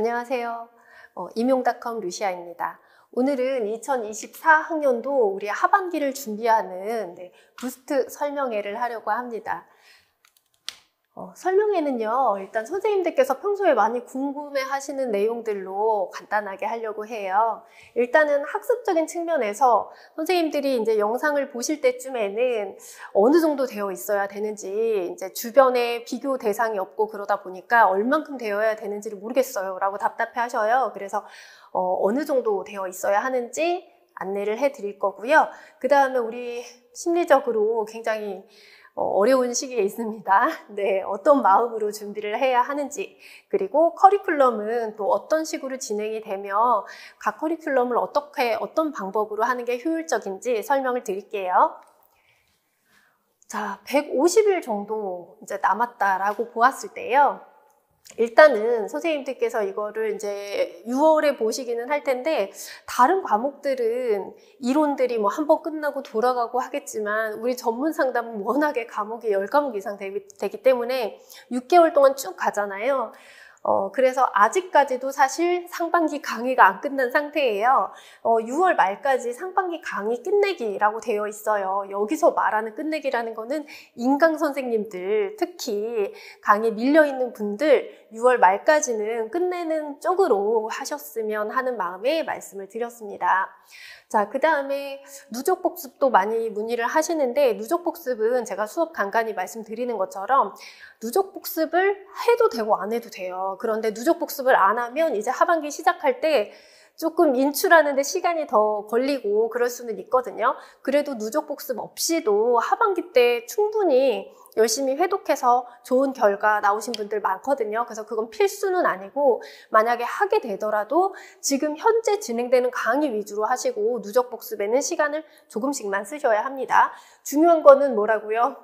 안녕하세요. 임용닷컴 루시아입니다. 오늘은 2024학년도 우리 하반기를 준비하는 부스트 설명회를 하려고 합니다. 설명회는요, 일단 선생님들께서 평소에 많이 궁금해 하시는 내용들로 간단하게 하려고 해요. 일단은 학습적인 측면에서 선생님들이 이제 영상을 보실 때쯤에는 어느 정도 되어 있어야 되는지, 이제 주변에 비교 대상이 없고 그러다 보니까 얼만큼 되어야 되는지를 모르겠어요 라고 답답해 하셔요. 그래서 어느 정도 되어 있어야 하는지 안내를 해 드릴 거고요. 그 다음에 우리 심리적으로 굉장히 어려운 시기에 있습니다. 네, 어떤 마음으로 준비를 해야 하는지, 그리고 커리큘럼은 또 어떤 식으로 진행이 되며 각 커리큘럼을 어떤 방법으로 하는 게 효율적인지 설명을 드릴게요. 자, 150일 정도 이제 남았다라고 보았을 때요. 일단은 선생님들께서 이거를 이제 6월에 보시기는 할 텐데, 다른 과목들은 이론들이 뭐 한 번 끝나고 돌아가고 하겠지만 우리 전문 상담은 워낙에 과목이 10과목 이상 되기 때문에 6개월 동안 쭉 가잖아요. 그래서 아직까지도 사실 상반기 강의가 안 끝난 상태예요. 6월 말까지 상반기 강의 끝내기라고 되어 있어요. 여기서 말하는 끝내기라는 거는 인강 선생님들, 특히 강의 밀려있는 분들 6월 말까지는 끝내는 쪽으로 하셨으면 하는 마음에 말씀을 드렸습니다. 자, 그 다음에 누적복습도 많이 문의를 하시는데, 누적복습은 제가 수업 간간히 말씀드리는 것처럼 누적복습을 해도 되고 안 해도 돼요. 그런데 누적복습을 안 하면 이제 하반기 시작할 때 조금 인출하는 데 시간이 더 걸리고 그럴 수는 있거든요. 그래도 누적복습 없이도 하반기 때 충분히 열심히 회독해서 좋은 결과 나오신 분들 많거든요. 그래서 그건 필수는 아니고, 만약에 하게 되더라도 지금 현재 진행되는 강의 위주로 하시고 누적복습에는 시간을 조금씩만 쓰셔야 합니다. 중요한 거는 뭐라고요?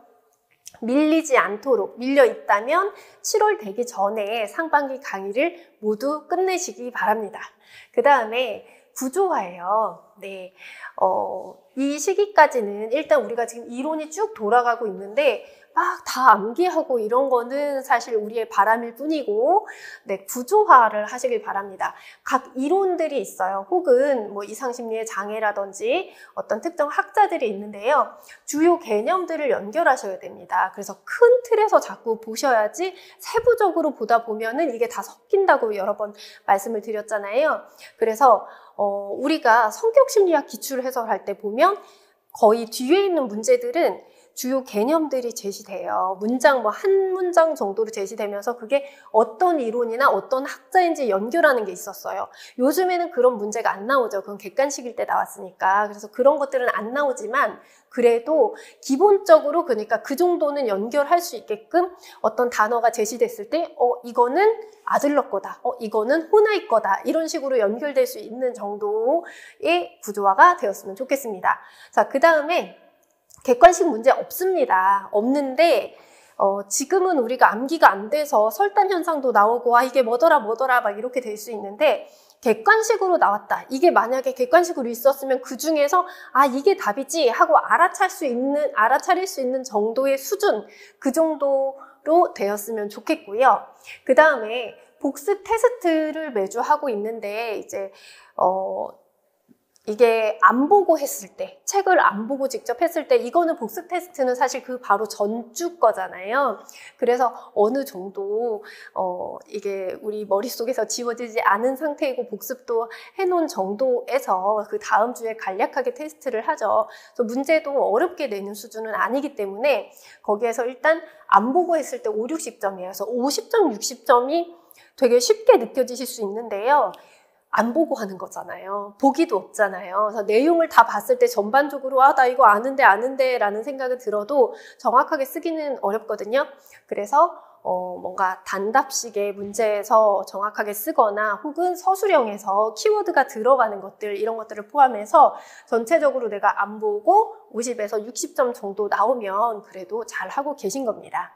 밀리지 않도록, 밀려 있다면 7월 되기 전에 상반기 강의를 모두 끝내시기 바랍니다. 그 다음에 구조화예요. 네, 이 시기까지는 일단 우리가 지금 이론이 쭉 돌아가고 있는데 막 다 암기하고 이런 거는 사실 우리의 바람일 뿐이고, 네, 구조화를 하시길 바랍니다. 각 이론들이 있어요. 혹은 뭐 이상심리의 장애라든지 어떤 특정 학자들이 있는데요. 주요 개념들을 연결하셔야 됩니다. 그래서 큰 틀에서 자꾸 보셔야지 세부적으로 보다 보면은 이게 다 섞인다고 여러 번 말씀을 드렸잖아요. 그래서 우리가 성격심리학 기출 해설할 때 보면 거의 뒤에 있는 문제들은 주요 개념들이 제시돼요. 문장 한 문장 정도로 제시되면서 그게 어떤 이론이나 어떤 학자인지 연결하는 게 있었어요. 요즘에는 그런 문제가 안 나오죠. 그건 객관식일 때 나왔으니까. 그래서 그런 것들은 안 나오지만 그래도 기본적으로, 그러니까 그 정도는 연결할 수 있게끔 어떤 단어가 제시됐을 때 이거는 아들러 거다, 이거는 호나이 거다, 이런 식으로 연결될 수 있는 정도의 구조화가 되었으면 좋겠습니다. 자, 그 다음에 객관식 문제 없습니다. 없는데 지금은 우리가 암기가 안 돼서 설단 현상도 나오고 이게 뭐더라 막 이렇게 될 수 있는데, 객관식으로 나왔다. 이게 만약에 객관식으로 있었으면 그 중에서 이게 답이지 하고 알아차릴 수 있는 정도의 수준, 그 정도로 되었으면 좋겠고요. 그 다음에 복습 테스트를 매주 하고 있는데, 이제 이게 안 보고 했을 때, 책을 안 보고 직접 했을 때, 이거는 복습 테스트는 사실 그 바로 전주 거잖아요. 그래서 어느 정도 이게 우리 머릿속에서 지워지지 않은 상태이고 복습도 해놓은 정도에서 그 다음 주에 간략하게 테스트를 하죠. 그래서 문제도 어렵게 내는 수준은 아니기 때문에 거기에서 일단 안 보고 했을 때 5, 60점이에요. 그래서 50점, 60점이 되게 쉽게 느껴지실 수 있는데요. 안 보고 하는 거잖아요. 보기도 없잖아요. 그래서 내용을 다 봤을 때 전반적으로 나 이거 아는데 라는 생각이 들어도 정확하게 쓰기는 어렵거든요. 그래서 뭔가 단답식의 문제에서 정확하게 쓰거나 혹은 서술형에서 키워드가 들어가는 것들, 이런 것들을 포함해서 전체적으로 내가 안 보고 50에서 60점 정도 나오면 그래도 잘하고 계신 겁니다.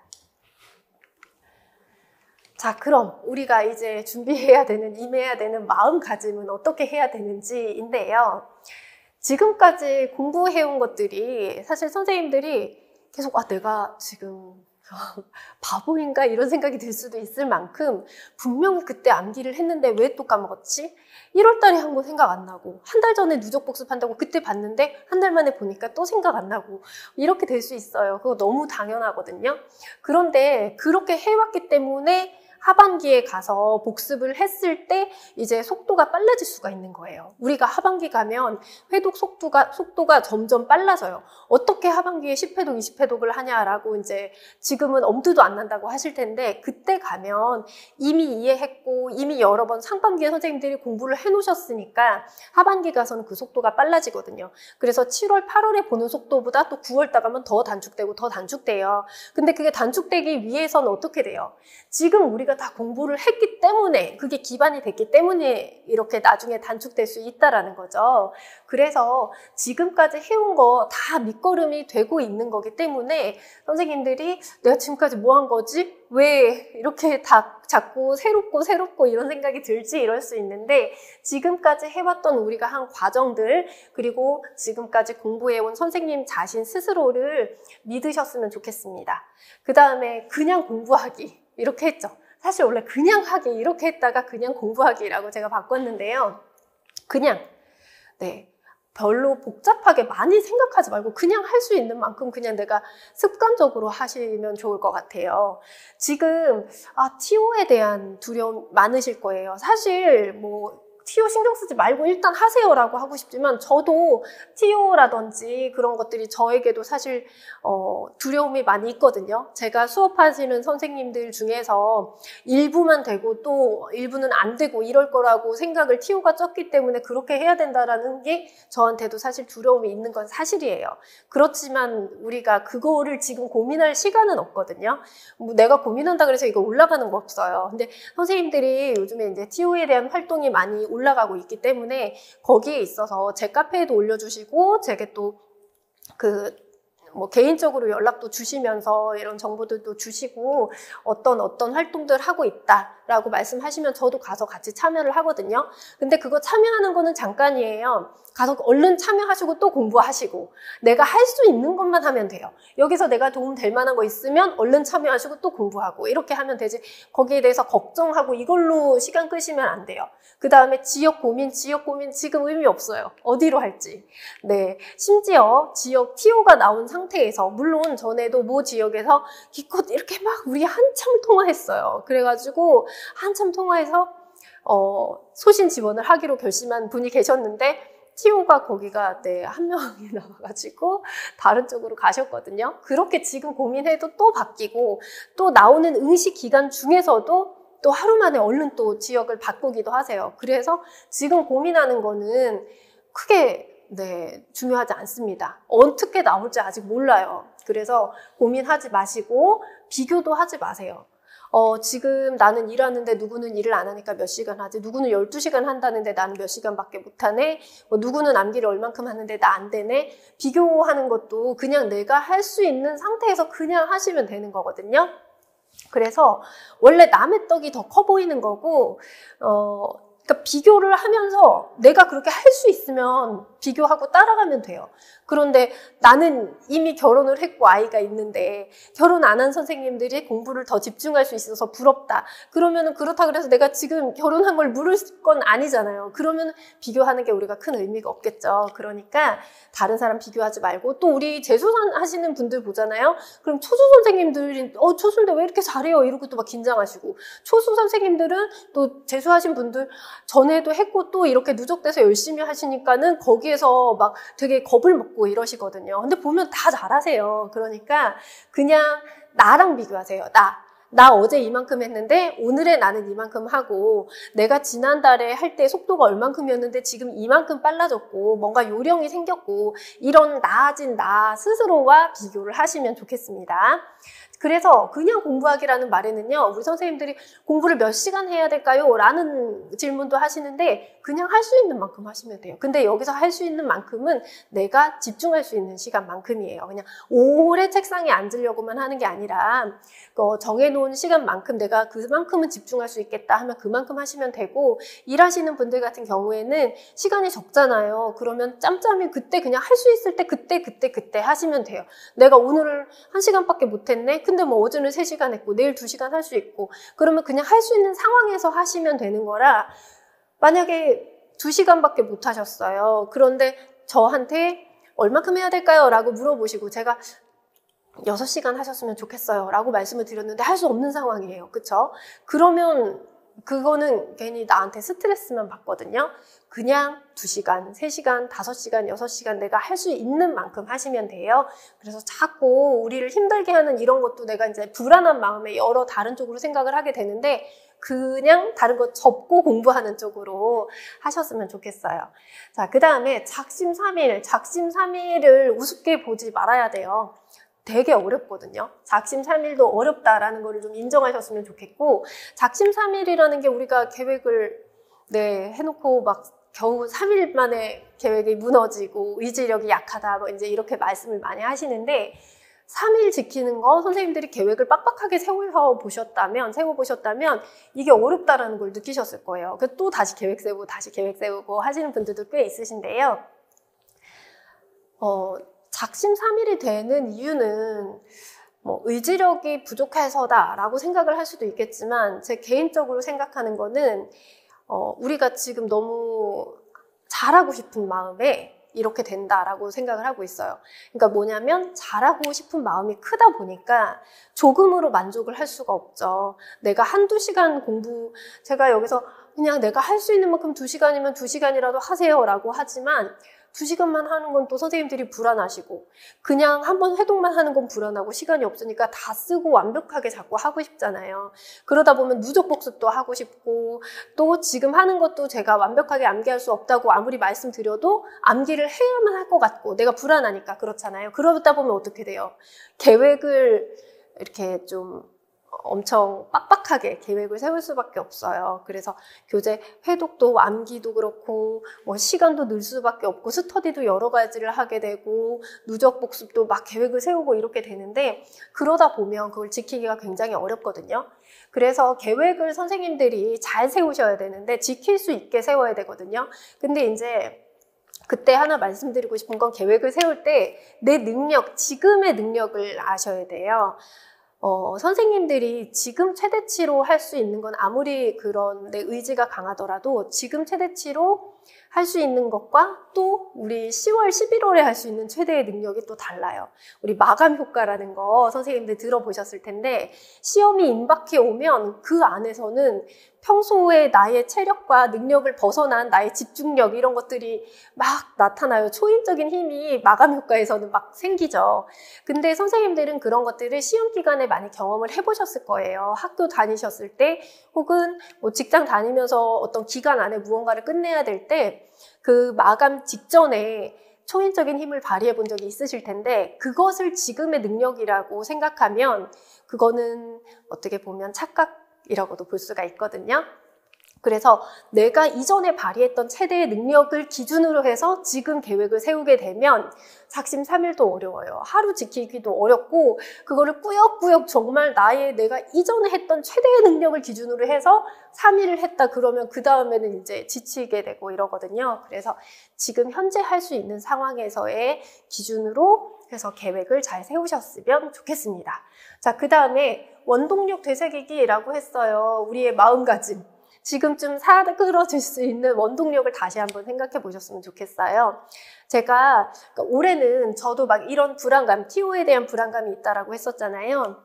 자, 그럼 우리가 이제 준비해야 되는, 임해야 되는 마음가짐은 어떻게 해야 되는지인데요. 지금까지 공부해온 것들이 사실 선생님들이 계속 내가 지금 바보인가 이런 생각이 들 수도 있을 만큼 분명히 그때 암기를 했는데 왜 또 까먹었지? 1월 달에 한 거 생각 안 나고 한 달 전에 누적 복습한다고 그때 봤는데 한 달 만에 보니까 또 생각 안 나고 이렇게 될 수 있어요. 그거 너무 당연하거든요. 그런데 그렇게 해왔기 때문에 하반기에 가서 복습을 했을 때 이제 속도가 빨라질 수가 있는 거예요. 우리가 하반기 가면 회독 속도가 점점 빨라져요. 어떻게 하반기에 10회독, 20회독을 하냐라고 이제 지금은 엄두도 안 난다고 하실 텐데 그때 가면 이미 이해했고 이미 여러 번 상반기에 선생님들이 공부를 해놓으셨으니까 하반기 가서는 그 속도가 빨라지거든요. 그래서 7월, 8월에 보는 속도보다 또 9월 달가면 더 단축되고 더 단축돼요. 근데 그게 단축되기 위해서는 어떻게 돼요? 지금 우리가 다 공부를 했기 때문에 그게 기반이 됐기 때문에 이렇게 나중에 단축될 수 있다라는 거죠. 그래서 지금까지 해온 거 다 밑거름이 되고 있는 거기 때문에 선생님들이 내가 지금까지 뭐 한 거지? 왜 이렇게 다 자꾸 새롭고 이런 생각이 들지? 이럴 수 있는데 지금까지 해왔던 우리가 한 과정들 그리고 지금까지 공부해온 선생님 자신 스스로를 믿으셨으면 좋겠습니다. 그 다음에 그냥 공부하기 이렇게 했죠. 사실 원래 그냥 하기 이렇게 했다가 그냥 공부하기라고 제가 바꿨는데요. 그냥 별로 복잡하게 많이 생각하지 말고 그냥 할 수 있는 만큼 그냥 내가 습관적으로 하시면 좋을 것 같아요. 지금 TO에 대한 두려움 많으실 거예요. 사실 TO 신경 쓰지 말고 일단 하세요라고 하고 싶지만 저도 TO라든지 그런 것들이 저에게도 사실 두려움이 많이 있거든요. 제가 수업하시는 선생님들 중에서 일부만 되고 또 일부는 안 되고 이럴 거라고 생각을 TO가 쪘기 때문에 그렇게 해야 된다라는 게 저한테도 사실 두려움이 있는 건 사실이에요. 그렇지만 우리가 그거를 지금 고민할 시간은 없거든요. 내가 고민한다 그래서 이거 올라가는 거 없어요. 근데 선생님들이 요즘에 이제 TO에 대한 활동이 많이 올라가고 있기 때문에 거기에 있어서 제 카페에도 올려주시고 제게 또 개인적으로 연락도 주시면서 이런 정보들도 주시고 어떤 활동들 하고 있다라고 말씀하시면 저도 가서 같이 참여를 하거든요. 근데 그거 참여하는 거는 잠깐이에요. 가서 얼른 참여하시고 또 공부하시고 내가 할 수 있는 것만 하면 돼요. 여기서 내가 도움 될 만한 거 있으면 얼른 참여하시고 또 공부하고 이렇게 하면 되지 거기에 대해서 걱정하고 이걸로 시간 끄시면 안 돼요. 그 다음에 지역 고민 지금 의미 없어요. 어디로 할지. 심지어 지역 TO가 나온 상태에서 물론 전에도 모 지역에서 기껏 이렇게 막 우리 한참 통화했어요. 그래가지고 한참 통화해서 소신 지원을 하기로 결심한 분이 계셨는데 TO가 거기가 한 명이 나와가지고 다른 쪽으로 가셨거든요. 그렇게 지금 고민해도 또 바뀌고 또 나오는 응시 기간 중에서도 또 하루 만에 얼른 또 지역을 바꾸기도 하세요. 그래서 지금 고민하는 거는 크게 중요하지 않습니다. 어떻게 나올지 아직 몰라요. 그래서 고민하지 마시고 비교도 하지 마세요. 지금 나는 일하는데 누구는 일을 안 하니까 몇 시간 하지? 누구는 12시간 한다는데 나는 몇 시간밖에 못 하네? 누구는 암기를 얼만큼 하는데 나 안 되네? 비교하는 것도 그냥 내가 할 수 있는 상태에서 그냥 하시면 되는 거거든요. 그래서 원래 남의 떡이 더 커 보이는 거고 그러니까 비교를 하면서 내가 그렇게 할 수 있으면 비교하고 따라가면 돼요. 그런데 나는 이미 결혼을 했고 아이가 있는데 결혼 안 한 선생님들이 공부를 더 집중할 수 있어서 부럽다. 그러면은 그렇다 그래서 내가 지금 결혼한 걸 물을 건 아니잖아요. 그러면 비교하는 게 우리가 큰 의미가 없겠죠. 그러니까 다른 사람 비교하지 말고 또 우리 재수선 하시는 분들 보잖아요. 그럼 초수 선생님들이 초수인데 왜 이렇게 잘해요? 이러고 또 막 긴장하시고 초수 선생님들은 또 재수하신 분들 전에도 했고 또 이렇게 누적돼서 열심히 하시니까는 거기에서 막 되게 겁을 먹고 이러시거든요. 근데 보면 다 잘하세요. 그러니까 그냥 나랑 비교하세요. 나 어제 이만큼 했는데 오늘의 나는 이만큼 하고 내가 지난달에 할 때 속도가 얼만큼이었는데 지금 이만큼 빨라졌고 뭔가 요령이 생겼고 이런 나아진 나 스스로와 비교를 하시면 좋겠습니다. 그래서 그냥 공부하기라는 말에는요, 우리 선생님들이 공부를 몇 시간 해야 될까요? 라는 질문도 하시는데 그냥 할 수 있는 만큼 하시면 돼요. 근데 여기서 할 수 있는 만큼은 내가 집중할 수 있는 시간만큼이에요. 그냥 오래 책상에 앉으려고만 하는 게 아니라 정해놓은 시간만큼 내가 그만큼은 집중할 수 있겠다 하면 그만큼 하시면 되고, 일하시는 분들 같은 경우에는 시간이 적잖아요. 그러면 짬짬이 그때 그냥 할 수 있을 때 그때 하시면 돼요. 내가 오늘을 1시간밖에 못했네? 근데 뭐 어제는 3시간 했고 내일 2시간 할 수 있고 그러면 그냥 할 수 있는 상황에서 하시면 되는 거라 만약에 2시간밖에 못 하셨어요. 그런데 저한테 얼마큼 해야 될까요? 라고 물어보시고 제가 6시간 하셨으면 좋겠어요 라고 말씀을 드렸는데 할 수 없는 상황이에요. 그쵸? 그러면 그거는 괜히 나한테 스트레스만 받거든요. 그냥 2시간, 3시간, 5시간, 6시간 내가 할 수 있는 만큼 하시면 돼요. 그래서 자꾸 우리를 힘들게 하는 이런 것도 내가 이제 불안한 마음에 여러 다른 쪽으로 생각을 하게 되는데 그냥 다른 거 접고 공부하는 쪽으로 하셨으면 좋겠어요. 자, 그 다음에 작심삼일을 우습게 보지 말아야 돼요. 되게 어렵거든요. 작심삼일도 어렵다라는 거를 좀 인정하셨으면 좋겠고 작심삼일이라는 게 우리가 계획을 해놓고 막 겨우 3일 만에 계획이 무너지고 의지력이 약하다 뭐 이제 이렇게 말씀을 많이 하시는데 3일 지키는 거 선생님들이 계획을 빡빡하게 세워보셨다면 이게 어렵다라는 걸 느끼셨을 거예요. 그래서 또 다시 계획 세우고 하시는 분들도 꽤 있으신데요. 작심삼일이 되는 이유는 뭐 의지력이 부족해서다라고 생각을 할 수도 있겠지만 제 개인적으로 생각하는 거는 우리가 지금 너무 잘하고 싶은 마음에 이렇게 된다라고 생각을 하고 있어요. 그러니까 뭐냐면 잘하고 싶은 마음이 크다 보니까 조금으로 만족을 할 수가 없죠. 내가 한두 시간 제가 여기서 그냥 내가 할 수 있는 만큼 2시간이면 2시간이라도 하세요 라고 하지만 2시간만 하는 건 또 선생님들이 불안하시고 그냥 한번 회동만 하는 건 불안하고 시간이 없으니까 다 쓰고 완벽하게 자꾸 하고 싶잖아요. 그러다 보면 누적 복습도 하고 싶고 또 지금 하는 것도 제가 완벽하게 암기할 수 없다고 아무리 말씀드려도 암기를 해야만 할 것 같고 내가 불안하니까 그렇잖아요. 그러다 보면 어떻게 돼요? 계획을 이렇게 좀 엄청 빡빡하게 계획을 세울 수밖에 없어요. 그래서 교재 회독도 암기도 그렇고 뭐 시간도 늘 수밖에 없고 스터디도 여러 가지를 하게 되고 누적 복습도 막 계획을 세우고 이렇게 되는데 그러다 보면 그걸 지키기가 굉장히 어렵거든요. 그래서 계획을 선생님들이 잘 세우셔야 되는데 지킬 수 있게 세워야 되거든요. 근데 이제 그때 하나 말씀드리고 싶은 건 계획을 세울 때 내 능력, 지금의 능력을 아셔야 돼요. 선생님들이 지금 최대치로 할 수 있는 건 아무리 그런 내 의지가 강하더라도 지금 최대치로 할 수 있는 것과 또 우리 10월, 11월에 할 수 있는 최대의 능력이 또 달라요. 우리 마감 효과라는 거 선생님들 들어보셨을 텐데 시험이 임박해 오면 그 안에서는 평소에 나의 체력과 능력을 벗어난 나의 집중력 이런 것들이 막 나타나요. 초인적인 힘이 마감 효과에서는 막 생기죠. 근데 선생님들은 그런 것들을 시험 기간에 많이 경험을 해보셨을 거예요. 학교 다니셨을 때 혹은 뭐 직장 다니면서 어떤 기간 안에 무언가를 끝내야 될 때 그 마감 직전에 초인적인 힘을 발휘해 본 적이 있으실 텐데 그것을 지금의 능력이라고 생각하면 그거는 어떻게 보면 착각이라고도 볼 수가 있거든요. 그래서 내가 이전에 발휘했던 최대의 능력을 기준으로 해서 지금 계획을 세우게 되면 작심삼일도 어려워요. 하루 지키기도 어렵고 그거를 꾸역꾸역 정말 내가 이전에 했던 최대의 능력을 기준으로 해서 3일을 했다 그러면 그 다음에는 이제 지치게 되고 이러거든요. 그래서 지금 현재 할 수 있는 상황에서의 기준으로 해서 계획을 잘 세우셨으면 좋겠습니다. 자, 그 다음에 원동력 되새기기라고 했어요. 우리의 마음가짐. 지금쯤 끌어줄 수 있는 원동력을 다시 한번 생각해 보셨으면 좋겠어요. 제가 올해는 저도 막 이런 불안감, TO에 대한 불안감이 있다라고 했었잖아요.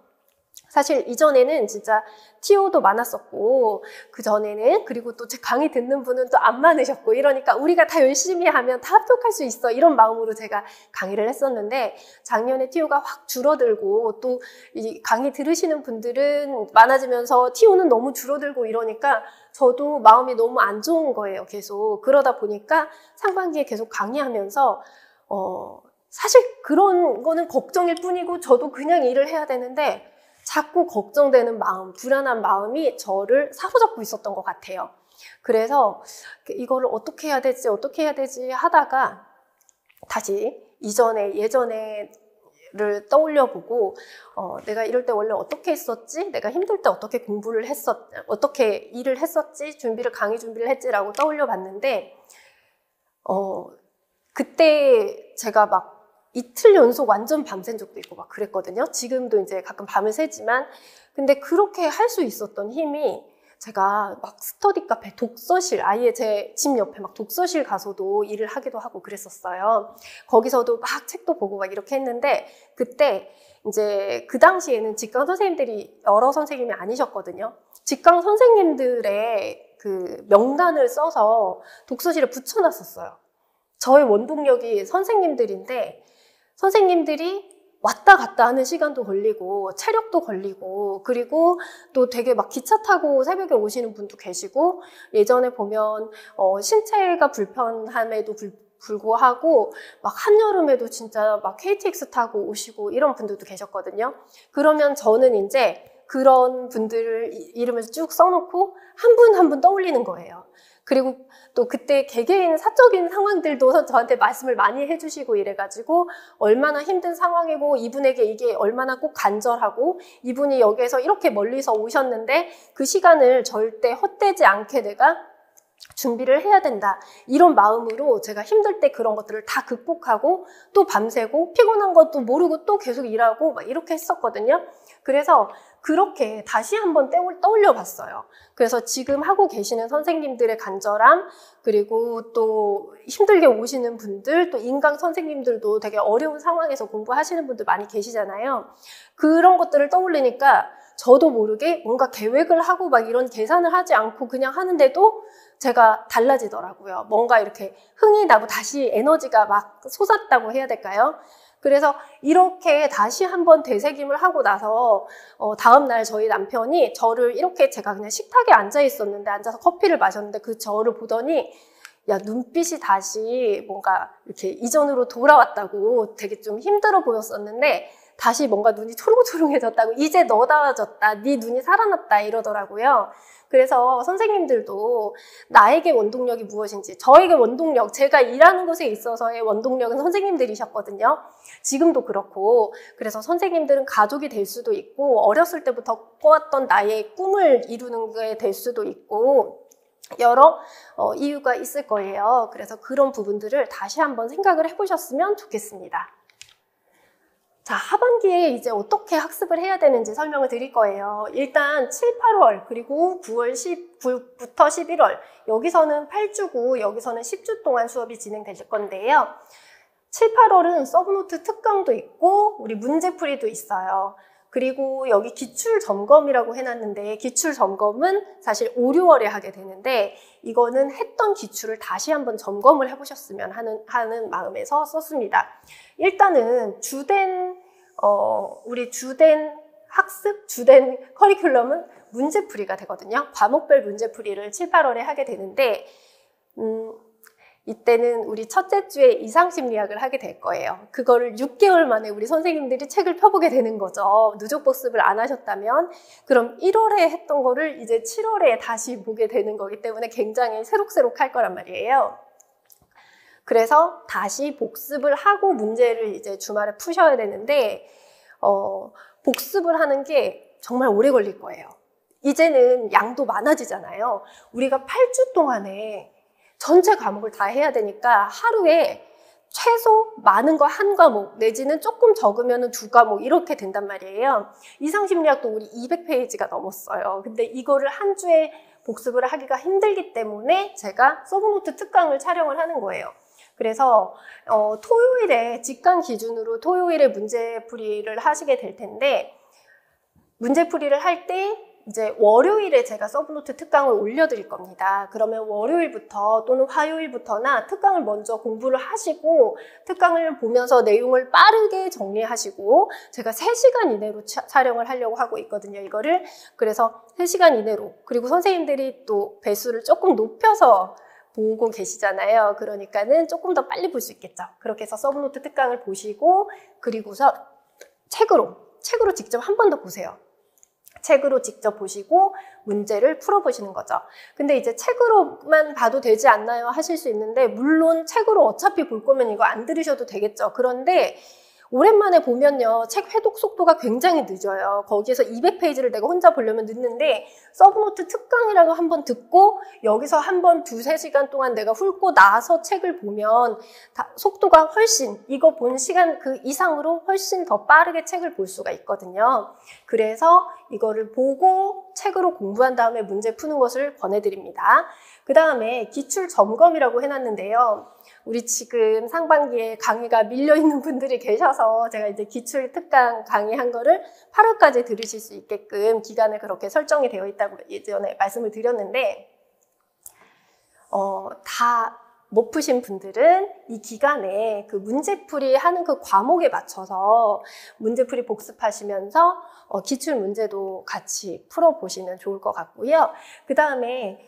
사실 이전에는 진짜 TO도 많았었고 그전에는 그리고 또 제 강의 듣는 분은 또 안 많으셨고 이러니까 우리가 다 열심히 하면 다 합격할 수 있어 이런 마음으로 제가 강의를 했었는데 작년에 TO가 확 줄어들고 또 이 강의 들으시는 분들은 많아지면서 TO는 너무 줄어들고 이러니까 저도 마음이 너무 안 좋은 거예요. 계속 그러다 보니까 상반기에 계속 강의하면서 사실 그런 거는 걱정일 뿐이고 저도 그냥 일을 해야 되는데 자꾸 걱정되는 마음, 불안한 마음이 저를 사로잡고 있었던 것 같아요. 그래서 이거를 어떻게 해야 되지 하다가 다시 예전에를 떠올려보고 내가 이럴 때 원래 어떻게 했었지? 내가 힘들 때 어떻게 일을 했었지? 강의 준비를 했지라고 떠올려 봤는데 그때 제가 막 이틀 연속 완전 밤샌 적도 있고 막 그랬거든요. 지금도 이제 가끔 밤을 새지만, 근데 그렇게 할 수 있었던 힘이, 제가 막 스터디 카페, 독서실, 아예 제 집 옆에 막 독서실 가서도 일을 하기도 하고 그랬었어요. 거기서도 막 책도 보고 막 이렇게 했는데, 그때 이제 그 당시에는 직강 선생님들이 여러 선생님이 아니셨거든요. 직강 선생님들의 그 명단을 써서 독서실에 붙여놨었어요. 저의 원동력이 선생님들인데, 선생님들이 왔다 갔다 하는 시간도 걸리고 체력도 걸리고, 그리고 또 되게 막 기차 타고 새벽에 오시는 분도 계시고, 예전에 보면 신체가 불편함에도 불구하고 막 한여름에도 진짜 막 KTX 타고 오시고 이런 분들도 계셨거든요. 그러면 저는 이제 그런 분들을 이름을 쭉 써놓고 한 분 한 분 떠올리는 거예요. 그리고 또 그때 개개인 사적인 상황들도 저한테 말씀을 많이 해주시고 이래가지고, 얼마나 힘든 상황이고 이분에게 이게 얼마나 꼭 간절하고, 이분이 여기에서 이렇게 멀리서 오셨는데 그 시간을 절대 헛되지 않게 내가 준비를 해야 된다, 이런 마음으로 제가 힘들 때 그런 것들을 다 극복하고 또 밤새고 피곤한 것도 모르고 또 계속 일하고 막 이렇게 했었거든요. 그래서 그렇게 다시 한번 떠올려 봤어요. 그래서 지금 하고 계시는 선생님들의 간절함, 그리고 또 힘들게 오시는 분들, 또 인강 선생님들도 되게 어려운 상황에서 공부하시는 분들 많이 계시잖아요. 그런 것들을 떠올리니까 저도 모르게 뭔가 계획을 하고 막 이런 계산을 하지 않고 그냥 하는데도 제가 달라지더라고요. 뭔가 이렇게 흥이 나고 다시 에너지가 막 솟았다고 해야 될까요? 그래서 이렇게 다시 한번 되새김을 하고 나서 다음날 저희 남편이 저를 이렇게, 제가 그냥 식탁에 앉아 있었는데, 앉아서 커피를 마셨는데 그 저를 보더니 야, 눈빛이 다시 뭔가 이렇게 이전으로 돌아왔다고, 되게 좀 힘들어 보였었는데 다시 뭔가 눈이 초롱초롱해졌다고, 이제 너다워졌다, 네 눈이 살아났다 이러더라고요. 그래서 선생님들도 나에게 원동력이 무엇인지, 저에게 원동력, 제가 일하는 곳에 있어서의 원동력은 선생님들이셨거든요. 지금도 그렇고, 그래서 선생님들은 가족이 될 수도 있고, 어렸을 때부터 꿔왔던 나의 꿈을 이루는 게 될 수도 있고, 여러 이유가 있을 거예요. 그래서 그런 부분들을 다시 한번 생각을 해보셨으면 좋겠습니다. 자, 하반기에 이제 어떻게 학습을 해야 되는지 설명을 드릴 거예요. 일단 7, 8월, 그리고 9월 10부터 11월, 여기서는 8주고 여기서는 10주 동안 수업이 진행될 건데요. 7, 8월은 서브노트 특강도 있고 우리 문제풀이도 있어요. 그리고 여기 기출 점검이라고 해놨는데, 기출 점검은 사실 5, 6월에 하게 되는데, 이거는 했던 기출을 다시 한번 점검을 해보셨으면 하는 마음에서 썼습니다. 일단은 우리 주된 학습, 주된 커리큘럼은 문제풀이가 되거든요. 과목별 문제풀이를 7, 8월에 하게 되는데, 이때는 우리 첫째 주에 이상심리학을 하게 될 거예요. 그거를 6개월 만에 우리 선생님들이 책을 펴보게 되는 거죠. 누적 복습을 안 하셨다면. 그럼 1월에 했던 거를 이제 7월에 다시 보게 되는 거기 때문에 굉장히 새록새록할 거란 말이에요. 그래서 다시 복습을 하고 문제를 이제 주말에 푸셔야 되는데, 복습을 하는 게 정말 오래 걸릴 거예요. 이제는 양도 많아지잖아요. 우리가 8주 동안에 전체 과목을 다 해야 되니까 하루에 최소 많은 거 한 과목, 내지는 조금 적으면 2과목 이렇게 된단 말이에요. 이상심리학도 우리 200페이지가 넘었어요. 근데 이거를 한 주에 복습을 하기가 힘들기 때문에 제가 서브노트 특강을 촬영을 하는 거예요. 그래서 토요일에, 직강 기준으로 토요일에 문제풀이를 하시게 될 텐데, 문제풀이를 할 때 이제 월요일에 제가 서브노트 특강을 올려드릴 겁니다. 그러면 월요일부터 또는 화요일부터나 특강을 먼저 공부를 하시고, 특강을 보면서 내용을 빠르게 정리하시고, 제가 3시간 이내로 촬영을 하려고 하고 있거든요, 이거를. 그래서 3시간 이내로, 그리고 선생님들이 또 배수를 조금 높여서 보고 계시잖아요. 그러니까는 조금 더 빨리 볼 수 있겠죠. 그렇게 해서 서브노트 특강을 보시고, 그리고서 책으로 직접 한 번 더 보세요. 책으로 직접 보시고 문제를 풀어보시는 거죠. 근데 이제 책으로만 봐도 되지 않나요? 하실 수 있는데, 물론 책으로 어차피 볼 거면 이거 안 들으셔도 되겠죠. 그런데 오랜만에 보면요, 책 회독 속도가 굉장히 늦어요. 거기에서 200페이지를 내가 혼자 보려면 늦는데 서브노트 특강이라도 한번 듣고 여기서 한번 2-3시간 동안 내가 훑고 나서 책을 보면 속도가 훨씬, 이거 본 시간 그 이상으로 훨씬 더 빠르게 책을 볼 수가 있거든요. 그래서 이거를 보고 책으로 공부한 다음에 문제 푸는 것을 권해드립니다. 그 다음에 기출 점검이라고 해놨는데요. 우리 지금 상반기에 강의가 밀려있는 분들이 계셔서 제가 이제 기출 특강 강의한 거를 8월까지 들으실 수 있게끔 기간을 그렇게 설정이 되어 있다고 예전에 말씀을 드렸는데, 다 못 푸신 분들은 이 기간에 그 문제풀이 하는 그 과목에 맞춰서 문제풀이 복습하시면서 기출 문제도 같이 풀어보시면 좋을 것 같고요. 그 다음에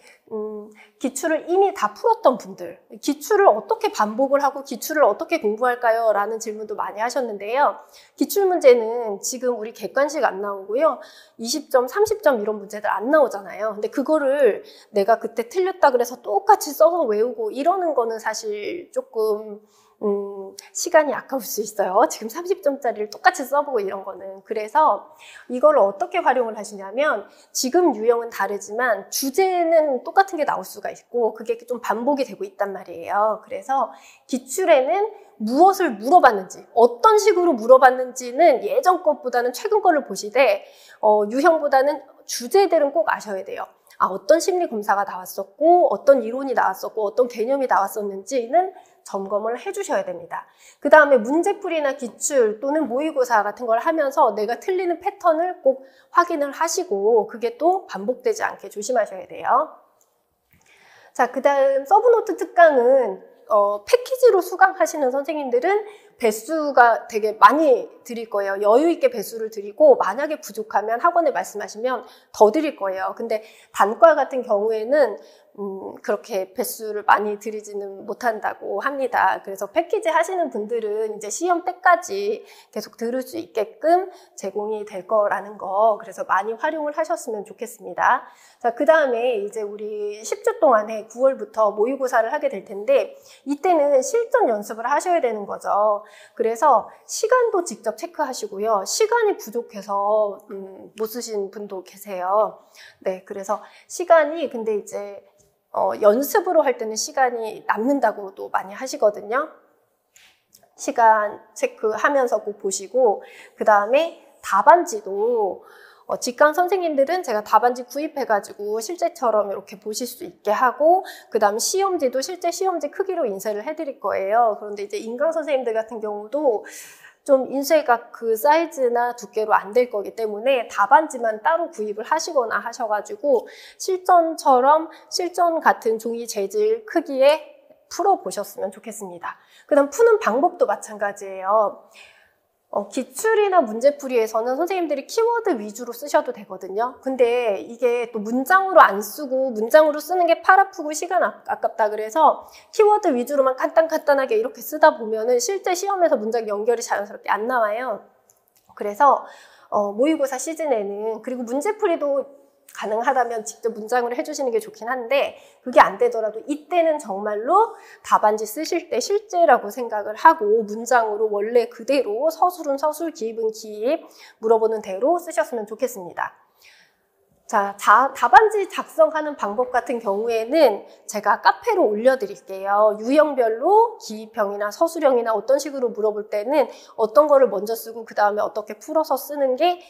기출을 이미 다 풀었던 분들, 기출을 어떻게 반복을 하고 기출을 어떻게 공부할까요? 라는 질문도 많이 하셨는데요. 기출 문제는 지금 우리 객관식 안 나오고요. 20점, 30점 이런 문제들 안 나오잖아요. 근데 그거를 내가 그때 틀렸다 그래서 똑같이 써서 외우고 이러는 거는 사실 조금 시간이 아까울 수 있어요. 지금 30점짜리를 똑같이 써보고 이런 거는. 그래서 이걸 어떻게 활용을 하시냐면 지금 유형은 다르지만 주제는 똑같은 게 나올 수가 있고 그게 좀 반복이 되고 있단 말이에요. 그래서 기출에는 무엇을 물어봤는지, 어떤 식으로 물어봤는지는 예전 것보다는 최근 거를 보시되 유형보다는 주제들은 꼭 아셔야 돼요. 어떤 심리 검사가 나왔었고 어떤 이론이 나왔었고 어떤 개념이 나왔었는지는 점검을 해주셔야 됩니다. 그 다음에 문제풀이나 기출 또는 모의고사 같은 걸 하면서 내가 틀리는 패턴을 꼭 확인을 하시고 그게 또 반복되지 않게 조심하셔야 돼요. 자, 그 다음 서브노트 특강은 패키지로 수강하시는 선생님들은 배수가 되게 많이 드릴 거예요. 여유 있게 배수를 드리고 만약에 부족하면 학원에 말씀하시면 더 드릴 거예요. 근데 단과 같은 경우에는 그렇게 배수를 많이 드리지는 못한다고 합니다. 그래서 패키지 하시는 분들은 이제 시험 때까지 계속 들을 수 있게끔 제공이 될 거라는 거, 그래서 많이 활용을 하셨으면 좋겠습니다. 자, 그 다음에 이제 우리 10주 동안에 9월부터 모의고사를 하게 될 텐데 이때는 실전 연습을 하셔야 되는 거죠. 그래서 시간도 직접 체크하시고요. 시간이 부족해서 못 쓰신 분도 계세요. 네, 그래서 시간이 근데 이제 연습으로 할 때는 시간이 남는다고도 많이 하시거든요. 시간 체크하면서 꼭 보시고 그 다음에 답안지도 직강 선생님들은 제가 답안지 구입해가지고 실제처럼 이렇게 보실 수 있게 하고 그 다음 시험지도 실제 시험지 크기로 인쇄를 해드릴 거예요. 그런데 이제 인강 선생님들 같은 경우도 좀 인쇄가 그 사이즈나 두께로 안 될 거기 때문에 답안지만 따로 구입을 하시거나 하셔가지고 실전처럼 실전 같은 종이 재질 크기에 풀어보셨으면 좋겠습니다. 그 다음 푸는 방법도 마찬가지예요. 기출이나 문제풀이에서는 선생님들이 키워드 위주로 쓰셔도 되거든요. 근데 이게 또 문장으로 안 쓰고 문장으로 쓰는 게 팔 아프고 시간 아깝다 그래서 키워드 위주로만 간단하게 이렇게 쓰다 보면은 실제 시험에서 문장 연결이 자연스럽게 안 나와요. 그래서 모의고사 시즌에는, 그리고 문제풀이도 가능하다면 직접 문장으로 해주시는 게 좋긴 한데 그게 안 되더라도 이때는 정말로 답안지 쓰실 때 실제라고 생각을 하고 문장으로 원래 그대로 서술은 서술, 기입은 기입 물어보는 대로 쓰셨으면 좋겠습니다. 자, 답안지 작성하는 방법 같은 경우에는 제가 카페로 올려드릴게요. 유형별로 기입형이나 서술형이나 어떤 식으로 물어볼 때는 어떤 거를 먼저 쓰고 그 다음에 어떻게 풀어서 쓰는 게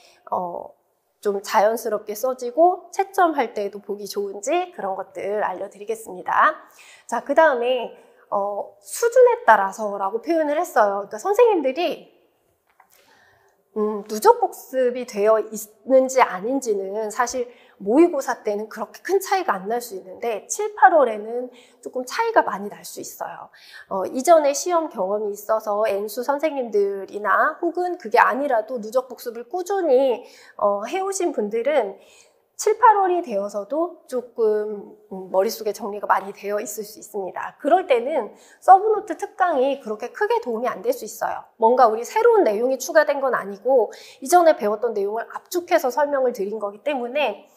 좀 자연스럽게 써지고 채점할 때에도 보기 좋은지 그런 것들 알려드리겠습니다. 자, 그 다음에 수준에 따라서라고 표현을 했어요. 그러니까 선생님들이 누적 복습이 되어 있는지 아닌지는 사실 모의고사 때는 그렇게 큰 차이가 안 날 수 있는데 7, 8월에는 조금 차이가 많이 날 수 있어요. 이전에 시험 경험이 있어서 N수 선생님들이나 혹은 그게 아니라도 누적 복습을 꾸준히 해오신 분들은 7, 8월이 되어서도 조금 머릿속에 정리가 많이 되어 있을 수 있습니다. 그럴 때는 서브노트 특강이 그렇게 크게 도움이 안 될 수 있어요. 뭔가 우리 새로운 내용이 추가된 건 아니고 이전에 배웠던 내용을 압축해서 설명을 드린 거기 때문에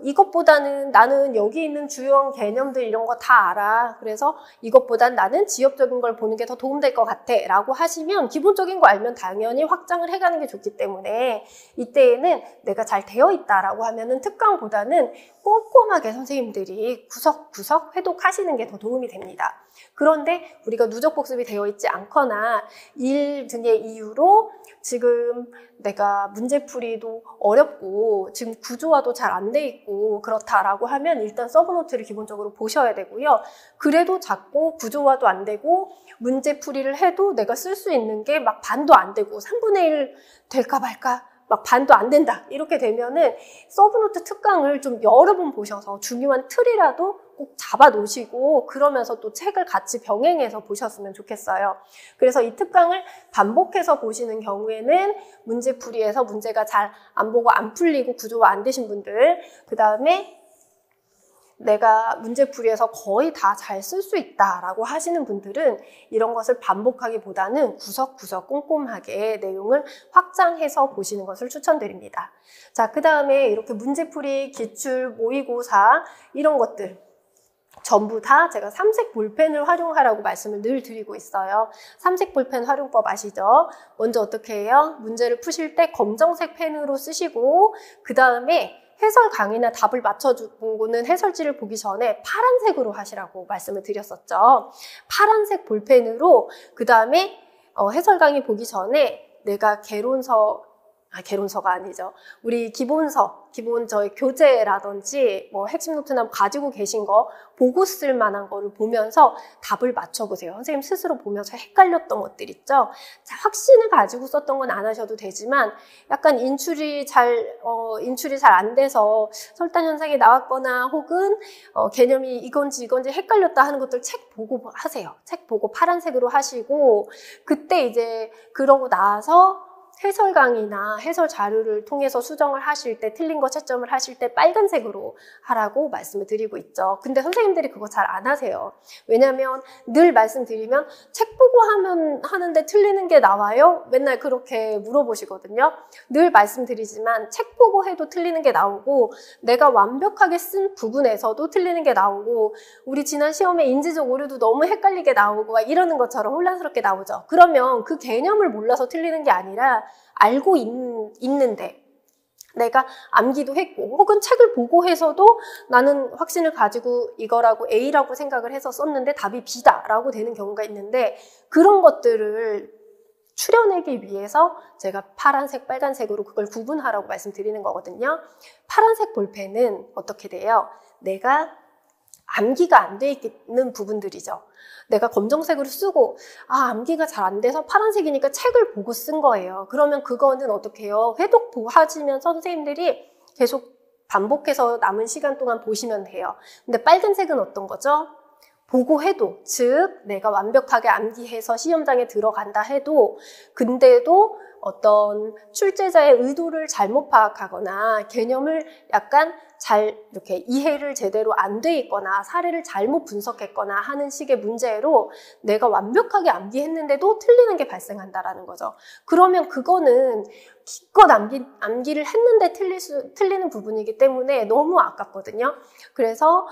이것보다는 나는 여기 있는 주요한 개념들 이런 거 다 알아. 그래서 이것보단 나는 지엽적인 걸 보는 게 더 도움될 것 같아. 라고 하시면 기본적인 거 알면 당연히 확장을 해가는 게 좋기 때문에 이때에는 내가 잘 되어 있다라고 하면은 특강보다는 꼼꼼하게 선생님들이 구석구석 회독하시는 게 더 도움이 됩니다. 그런데 우리가 누적 복습이 되어 있지 않거나 일 등의 이유로 지금 내가 문제풀이도 어렵고 지금 구조화도 잘 안 돼 있고 그렇다라고 하면 일단 서브노트를 기본적으로 보셔야 되고요. 그래도 자꾸 구조화도 안 되고 문제풀이를 해도 내가 쓸 수 있는 게 막 반도 안 되고 3분의 1 될까 말까 막 반도 안 된다. 이렇게 되면은 서브노트 특강을 좀 여러 번 보셔서 중요한 틀이라도 꼭 잡아 놓으시고 그러면서 또 책을 같이 병행해서 보셨으면 좋겠어요. 그래서 이 특강을 반복해서 보시는 경우에는 문제풀이에서 문제가 잘 안 보고 안 풀리고 구조가 안 되신 분들, 그 다음에 내가 문제풀이에서 거의 다 잘 쓸 수 있다라고 하시는 분들은 이런 것을 반복하기보다는 구석구석 꼼꼼하게 내용을 확장해서 보시는 것을 추천드립니다. 자, 그 다음에 이렇게 문제풀이, 기출, 모의고사 이런 것들 전부 다 제가 삼색 볼펜을 활용하라고 말씀을 늘 드리고 있어요. 삼색 볼펜 활용법 아시죠? 먼저 어떻게 해요? 문제를 푸실 때 검정색 펜으로 쓰시고 그 다음에 해설 강의나 답을 맞춰주고는 해설지를 보기 전에 파란색으로 하시라고 말씀을 드렸었죠. 파란색 볼펜으로 그 다음에 해설 강의 보기 전에 내가 개론서가 아니죠. 우리 기본 저희 교재라든지 뭐 핵심 노트나 가지고 계신 거 보고 쓸 만한 거를 보면서 답을 맞춰보세요. 선생님 스스로 보면서 헷갈렸던 것들 있죠. 자, 확신을 가지고 썼던 건 안 하셔도 되지만 약간 인출이 잘 안 돼서 설단 현상이 나왔거나 혹은 개념이 이건지 헷갈렸다 하는 것들 책 보고 하세요. 책 보고 파란색으로 하시고 그때 이제 그러고 나서 해설 강의나 해설 자료를 통해서 수정을 하실 때 틀린 거 채점을 하실 때 빨간색으로 하라고 말씀을 드리고 있죠. 근데 선생님들이 그거 잘 안 하세요. 왜냐면 늘 말씀드리면 책 보고 하는데 틀리는 게 나와요? 맨날 그렇게 물어보시거든요. 늘 말씀드리지만 책 보고 해도 틀리는 게 나오고 내가 완벽하게 쓴 부분에서도 틀리는 게 나오고 우리 지난 시험에 인지적 오류도 너무 헷갈리게 나오고 이러는 것처럼 혼란스럽게 나오죠. 그러면 그 개념을 몰라서 틀리는 게 아니라 알고 있는데 내가 암기도 했고 혹은 책을 보고 해서도 나는 확신을 가지고 이거라고 A라고 생각을 해서 썼는데 답이 B다라고 되는 경우가 있는데 그런 것들을 추려내기 위해서 제가 파란색, 빨간색으로 그걸 구분하라고 말씀드리는 거거든요. 파란색 볼펜은 어떻게 돼요? 내가 암기가 안 돼 있는 부분들이죠. 내가 검정색으로 쓰고 암기가 잘 안 돼서 파란색이니까 책을 보고 쓴 거예요. 그러면 그거는 어떻게 해요? 회독 하시면서 선생님들이 계속 반복해서 남은 시간 동안 보시면 돼요. 근데 빨간색은 어떤 거죠? 보고 해도, 즉 내가 완벽하게 암기해서 시험장에 들어간다 해도 근데도 어떤 출제자의 의도를 잘못 파악하거나 개념을 약간 잘 이렇게 이해를 제대로 안 돼 있거나 사례를 잘못 분석했거나 하는 식의 문제로 내가 완벽하게 암기했는데도 틀리는 게 발생한다라는 거죠. 그러면 그거는 기껏 암기를 했는데 틀리는 부분이기 때문에 너무 아깝거든요. 그래서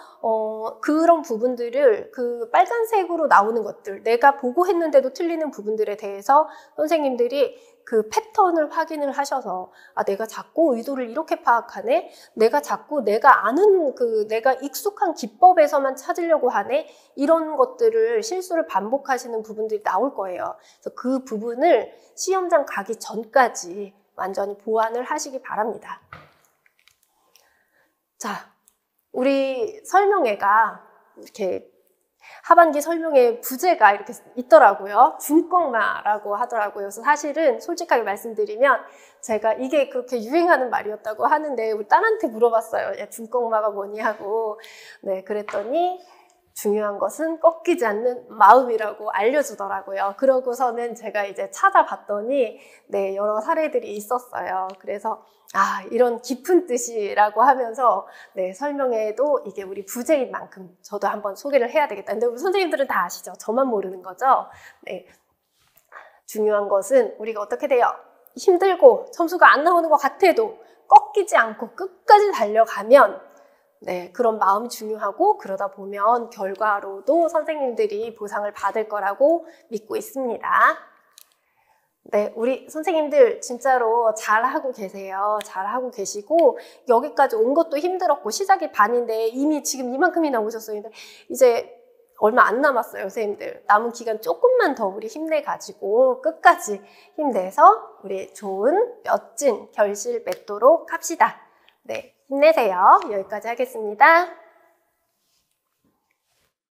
그런 부분들을 그 빨간색으로 나오는 것들, 내가 보고 했는데도 틀리는 부분들에 대해서 선생님들이 그 패턴을 확인을 하셔서 내가 자꾸 의도를 이렇게 파악하네? 내가 자꾸 내가 아는 내가 익숙한 기법에서만 찾으려고 하네? 이런 것들을 실수를 반복하시는 부분들이 나올 거예요. 그래서 그 부분을 시험장 가기 전까지 완전히 보완을 하시기 바랍니다. 자, 우리 설명회가 이렇게 하반기 설명회 부제가 이렇게 있더라고요. 중꺾마라고 하더라고요. 그래서 사실은 솔직하게 말씀드리면 제가 이게 그렇게 유행하는 말이었다고 하는데 우리 딸한테 물어봤어요. 야, 중꺾마가 뭐니 하고. 네, 그랬더니 중요한 것은 꺾이지 않는 마음이라고 알려주더라고요. 그러고서는 제가 이제 찾아봤더니 네, 여러 사례들이 있었어요. 그래서 이런 깊은 뜻이라고 하면서 네, 설명회도 이게 우리 부제인 만큼 저도 한번 소개를 해야 되겠다. 근데 우리 선생님들은 다 아시죠? 저만 모르는 거죠? 네. 중요한 것은 우리가 어떻게 돼요? 힘들고 점수가 안 나오는 것 같아도 꺾이지 않고 끝까지 달려가면 네, 그런 마음이 중요하고 그러다 보면 결과로도 선생님들이 보상을 받을 거라고 믿고 있습니다. 네, 우리 선생님들 진짜로 잘하고 계세요. 잘하고 계시고 여기까지 온 것도 힘들었고 시작이 반인데 이미 지금 이만큼이나 오셨어요. 이제 얼마 안 남았어요, 선생님들. 남은 기간 조금만 더 우리 힘내가지고 끝까지 힘내서 우리 좋은 멋진 결실 맺도록 합시다. 네, 힘내세요. 여기까지 하겠습니다.